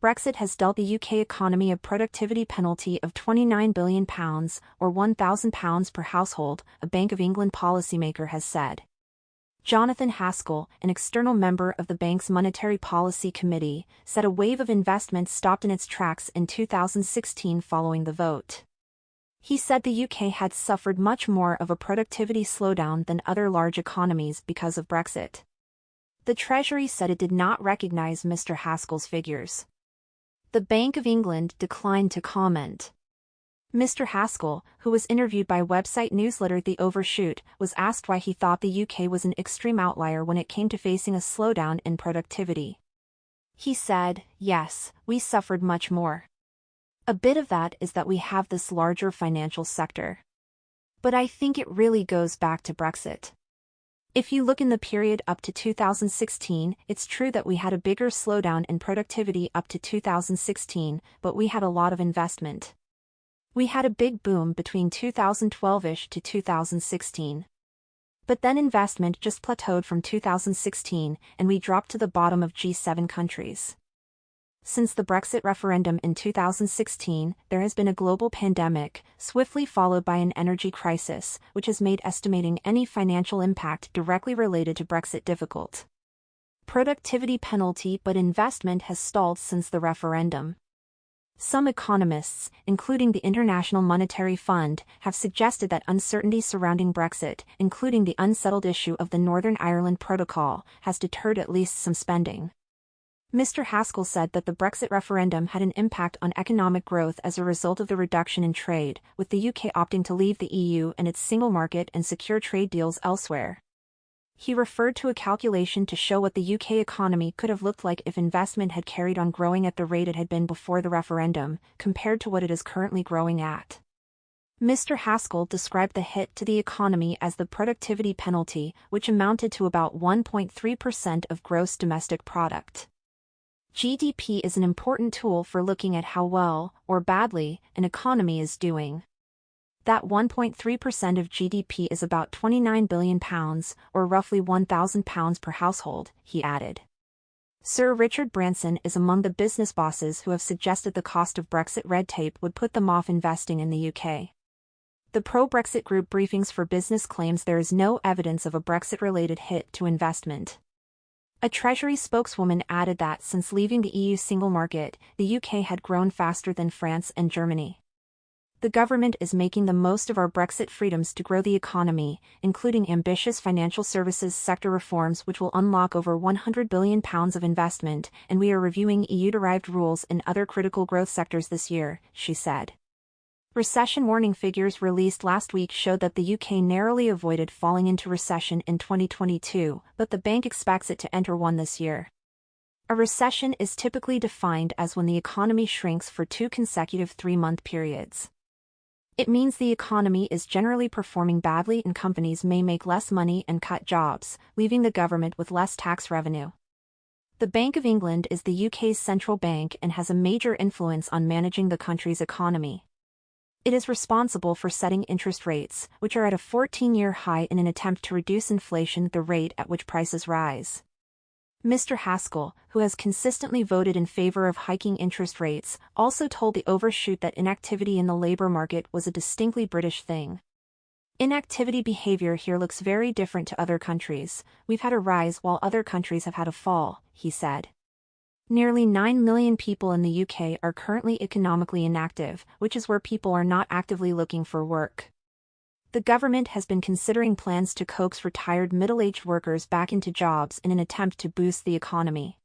Brexit has dealt the UK economy a productivity penalty of £29 billion, or £1,000 per household, a Bank of England policymaker has said. Jonathan Haskell, an external member of the bank's Monetary Policy Committee, said a wave of investment stopped in its tracks in 2016 following the vote. He said the UK had suffered much more of a productivity slowdown than other large economies because of Brexit. The Treasury said it did not recognise Mr. Haskell's figures. The Bank of England declined to comment. Mr. Haskell, who was interviewed by website newsletter The Overshoot, was asked why he thought the UK was an extreme outlier when it came to facing a slowdown in productivity. He said, "Yes, we suffered much more. A bit of that is that we have this larger financial sector. But I think it really goes back to Brexit. If you look in the period up to 2016, it's true that we had a bigger slowdown in productivity up to 2016, but we had a lot of investment. We had a big boom between 2012-ish to 2016. But then investment just plateaued from 2016, and we dropped to the bottom of G7 countries. Since the Brexit referendum in 2016, there has been a global pandemic, swiftly followed by an energy crisis, which has made estimating any financial impact directly related to Brexit difficult. Productivity penalty, but investment has stalled since the referendum. Some economists, including the International Monetary Fund, have suggested that uncertainty surrounding Brexit, including the unsettled issue of the Northern Ireland Protocol, has deterred at least some spending. Mr. Haskell said that the Brexit referendum had an impact on economic growth as a result of the reduction in trade, with the UK opting to leave the EU and its single market and secure trade deals elsewhere. He referred to a calculation to show what the UK economy could have looked like if investment had carried on growing at the rate it had been before the referendum, compared to what it is currently growing at. Mr. Haskell described the hit to the economy as the productivity penalty, which amounted to about 1.3% of gross domestic product. GDP is an important tool for looking at how well, or badly, an economy is doing. That 1.3% of GDP is about £29 billion, or roughly £1,000 per household, he added. Sir Richard Branson is among the business bosses who have suggested the cost of Brexit red tape would put them off investing in the UK. The pro-Brexit group Briefings for Business claims there is no evidence of a Brexit-related hit to investment. A Treasury spokeswoman added that since leaving the EU single market, the UK had grown faster than France and Germany. The government is making the most of our Brexit freedoms to grow the economy, including ambitious financial services sector reforms which will unlock over £100 billion of investment, and we are reviewing EU-derived rules in other critical growth sectors this year, she said. Recession warning figures released last week showed that the UK narrowly avoided falling into recession in 2022, but the bank expects it to enter one this year. A recession is typically defined as when the economy shrinks for 2 consecutive 3-month periods. It means the economy is generally performing badly and companies may make less money and cut jobs, leaving the government with less tax revenue. The Bank of England is the UK's central bank and has a major influence on managing the country's economy. It is responsible for setting interest rates, which are at a 14-year high in an attempt to reduce inflation, the rate at which prices rise. Mr. Haskell, who has consistently voted in favor of hiking interest rates, also told The Overshoot that inactivity in the labour market was a distinctly British thing. Inactivity behaviour here looks very different to other countries. We've had a rise while other countries have had a fall, he said. Nearly 9 million people in the UK are currently economically inactive, which is where people are not actively looking for work. The government has been considering plans to coax retired middle-aged workers back into jobs in an attempt to boost the economy.